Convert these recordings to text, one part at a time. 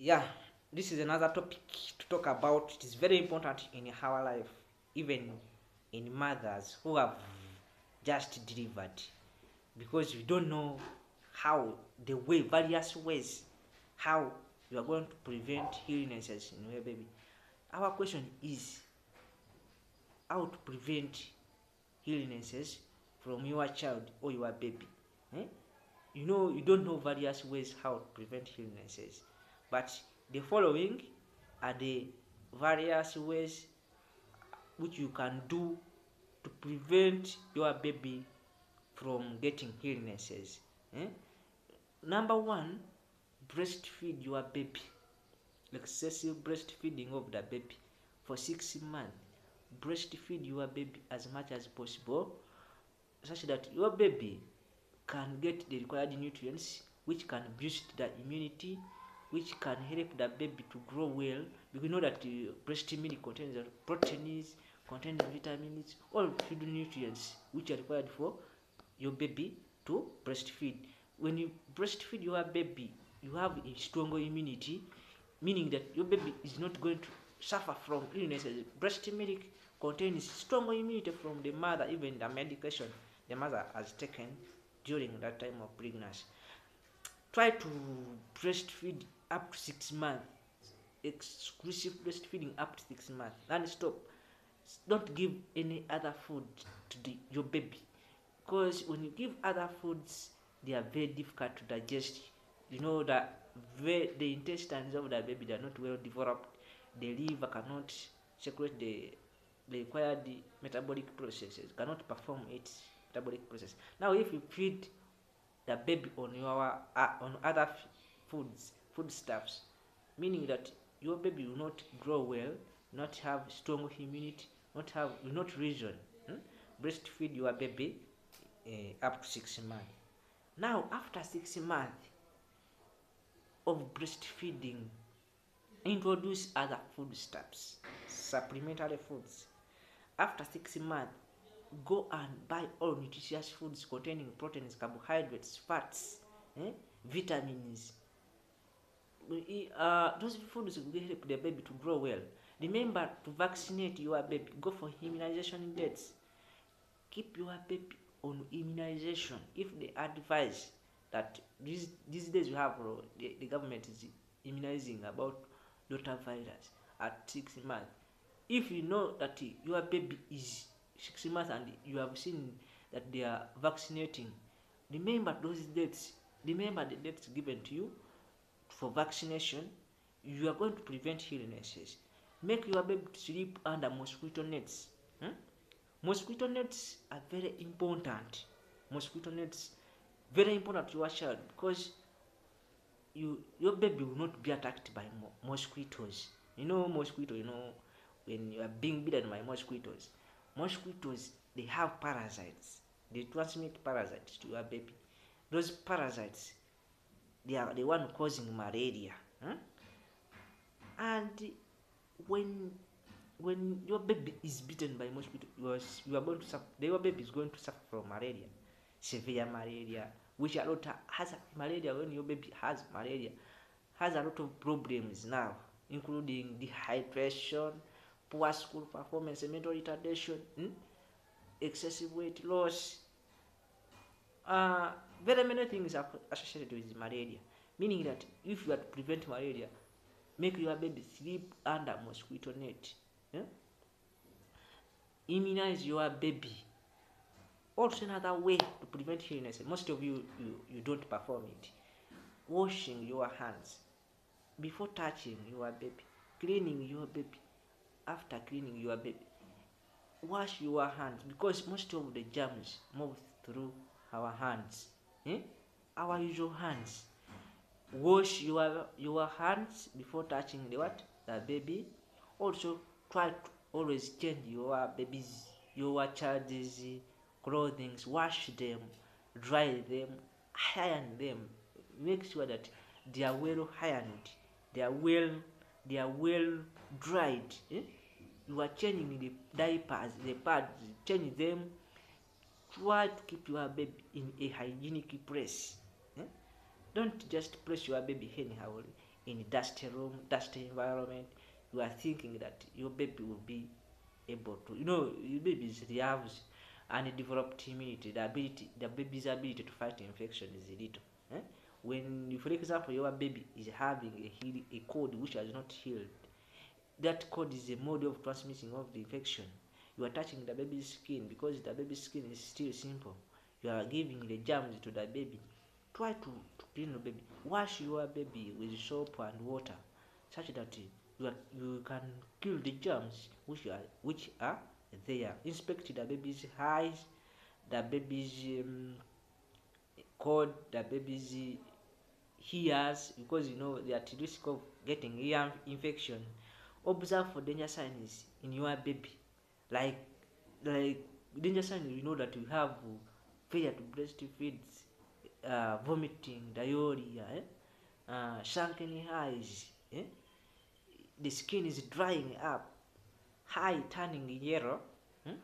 Yeah, this is another topic to talk about. It is very important in our life, even in mothers who have just delivered, because you don't know how various ways how you are going to prevent illnesses in your baby. Our question is how to prevent illnesses from your child or your baby. Eh? You don't know various ways how to prevent illnesses, but the following are the various ways which you can do to prevent your baby from getting illnesses. eh? Number one, breastfeed your baby. Excessive breastfeeding of the baby for 6 months. Breastfeed your baby as much as possible, such that your baby can get the required nutrients which can boost the immunity, which can help the baby to grow well. Because you know that breast milk contains proteins, contains vitamins, all food nutrients which are required for your baby to breastfeed. When you breastfeed your baby, you have a stronger immunity, meaning that your baby is not going to suffer from illnesses. Breast milk contains stronger immunity from the mother, even the medication the mother has taken during that time of pregnancy. Try to breastfeed up to 6 months. Exclusive breastfeeding up to 6 months. Then stop. Don't give any other food to your baby, because when you give other foods, they are very difficult to digest. You know that the intestines of the baby are not well developed. The liver cannot secrete the required metabolic processes, cannot perform its metabolic process. Now if you feed the baby on other foodstuffs, meaning that your baby will not grow well, not have strong immunity, will not reason. Breastfeed your baby up to 6 months. Now after 6 months of breastfeeding, introduce other foodstuffs, supplementary foods. After 6 months, go and buy all nutritious foods containing proteins, carbohydrates, fats, vitamins. Those foods will help the baby to grow well. Remember to vaccinate your baby. Go for immunization dates. Keep your baby on immunization. If they advise that these days you have the government is immunizing about rotavirus at 6 months. If you know that your baby is 6 months and you have seen that they are vaccinating, remember those dates. Remember the dates given to you for vaccination. You are going to prevent illnesses. Make your baby sleep under mosquito nets. Mosquito nets are very important. Mosquito nets very important to your child, because your baby will not be attacked by mosquitoes. Mosquito. When you are being bitten by mosquitoes they have parasites. They transmit parasites to your baby. Those parasites, they are the one causing malaria. And when your baby is bitten by mosquito, you are going to suffer. Your baby is going to suffer from malaria, severe malaria, which a lot has malaria. When your baby has malaria, has a lot of problems now, including dehydration, poor school performance, mental retardation, excessive weight loss. Very many things are associated with malaria. Meaning that if you are to prevent malaria, make your baby sleep under mosquito net. Immunize your baby. Also another way to prevent illness, most of you don't perform it. Washing your hands before touching your baby. Cleaning your baby after cleaning your baby. Wash your hands, because most of the germs move through our hands. Our usual hands. Wash your hands before touching the baby. Also try to always change your child's clothing. Wash them, dry them, iron them. Make sure that they are well ironed, they are well dried. You are changing the diapers, the pads, change them. Try to keep your baby in a hygienic place. Don't just place your baby anyhow in a dusty room, dusty environment, you are thinking that your baby will be able to, your baby's reserves and developed immunity, the baby's ability to fight infection is little. Eh? When, for example, your baby is having a cold which has not healed, that cold is a mode of transmitting of the infection. You are touching the baby's skin because the baby's skin is still simple. You are giving the germs to the baby. Try to clean the baby. Wash your baby with soap and water, such that you can kill the germs which are there. Inspect the baby's eyes, the baby's cold, the baby's ears, because they are at risk of getting ear infection. Observe for danger signs in your baby, like like danger signs. You know that you have failure to breastfeed, vomiting, diarrhea, shrunken eyes, the skin is drying up, eye turning yellow. You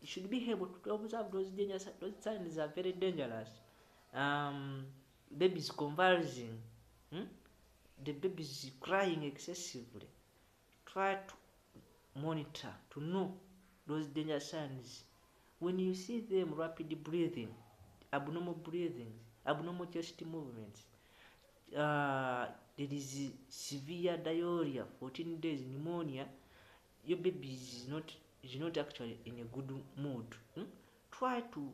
should be able to observe those danger signs. Those signs are very dangerous. um, Baby is convulsing, the baby is crying excessively. Try to monitor to know those danger signs. When you see them rapid breathing, abnormal chest movements, there is severe diarrhea, 14 days pneumonia, your baby is not actually in a good mood. Try to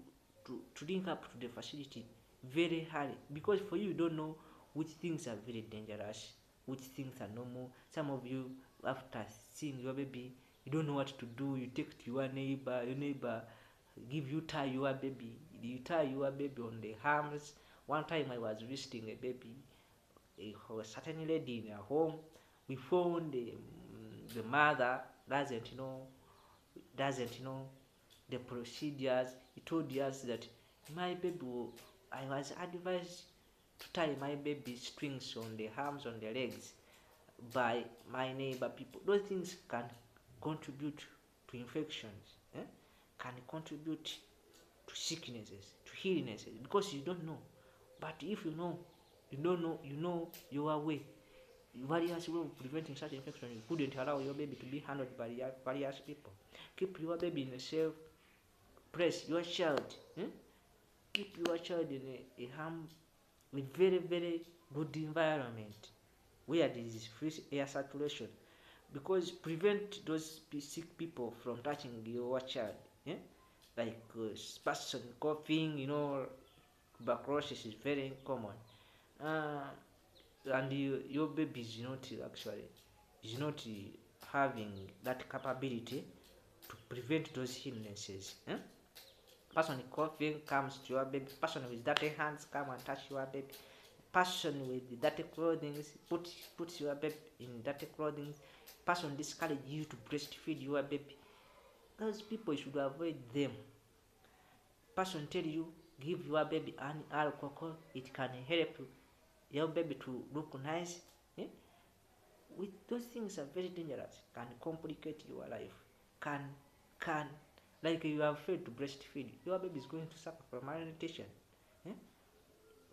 link up to the facility very early, because for you don't know which things are very dangerous, which things are normal. Some of you, after seeing your baby, you don't know what to do. You take to your neighbor give you tie your baby, you tie your baby on the arms. One time I was visiting a baby, a certain lady in her home. We found the mother doesn't know the procedures. He told us that my baby, I was advised to tie my baby strings on the arms, on the legs, by my neighbor people. Those things can contribute to infections, can contribute to sicknesses, to illnesses, because you don't know. But if you know, you know your way, various way of preventing such infection. You couldn't allow your baby to be handled by various people. Keep your baby in a safe place. Your child, keep your child in a very very good environment where there is free air circulation, because prevent those sick people from touching your child. Like person coughing, tuberculosis is very common. uh, and your baby is not having that capability to prevent those illnesses. Person coughing comes to your baby. Person with dirty hands come and touch your baby. Person with dirty clothing puts your baby in dirty clothing. Person discourage you to breastfeed your baby. Those people, you should avoid them. Person tell you give your baby an alcohol, it can help your baby to look nice. With those things are very dangerous, can complicate your life, can like you are afraid to breastfeed, your baby is going to suffer from malnutrition. eh?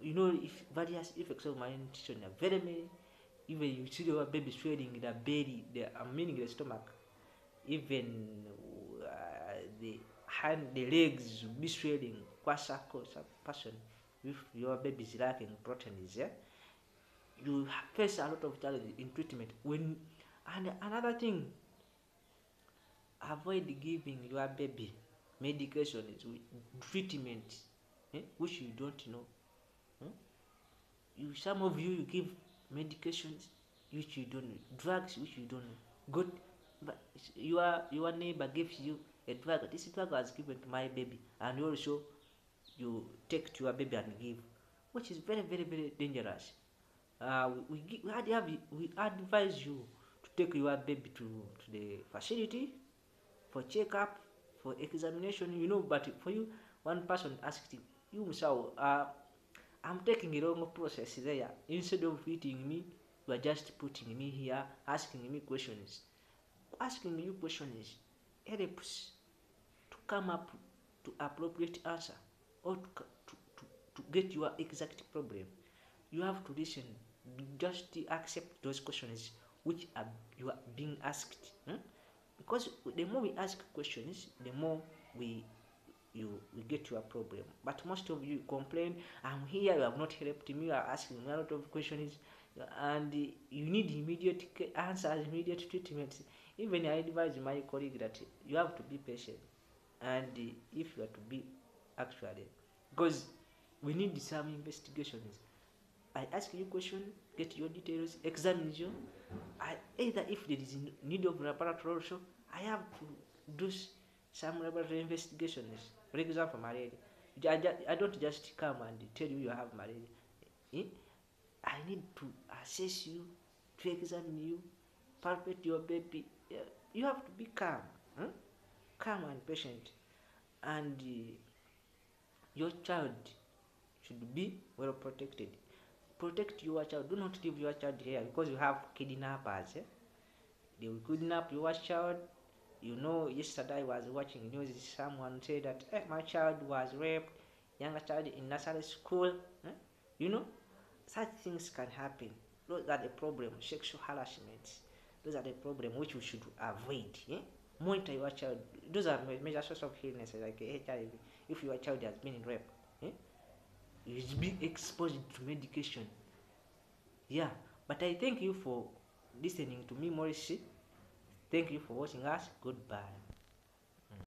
If various effects of malnutrition are very many. Even you see your baby swelling the belly, meaning the stomach, even the legs will be swelling. Kwasako person, if your baby is lacking proteins, you face a lot of challenges in treatment. And another thing, avoid giving your baby medications with treatment, which you don't know. Some of you give medications which you don't know, drugs which you don't know. Good, but your neighbor gives you a drug. This drug was given to my baby, and also you take to your baby and give, which is very very very dangerous. We advise you to take your baby to the facility for checkup, for examination. But for you, one person asked you, so I'm taking a long process there. Instead of feeding me, you are just putting me here, asking me questions. Asking you questions helps to come up to appropriate answer, or to get your exact problem. You have to listen just accept those questions which are you are being asked. Because the more we ask questions, the more we we get your problem. But most of you complain, I'm here, you have not helped me, you are asking me a lot of questions, and you need immediate answers, immediate treatments. Even I advise my colleague that you have to be patient, and if you are to be actually, because we need some investigations. I ask you question, get your details, examine you. Either if there is need of laboratory also, I have to do some laboratory investigations. For example, malaria. I don't just come and tell you you have malaria. Eh? I need to assess you, to examine you, palpate your baby. You have to be calm, calm and patient, and your child should be well protected. Protect your child. Do not leave your child here because you have kidnappers. They will kidnap your child. You know, yesterday I was watching news. Someone said that my child was raped, younger child in nursery school. You know, such things can happen. Those are the problem. Sexual harassment. Those are the problem which we should avoid. Monitor your child. Those are major sources of illness like HIV. If your child has been raped, you should be exposed to medication. Yeah, but I thank you for listening to me, Morris. Thank you for watching us. Goodbye.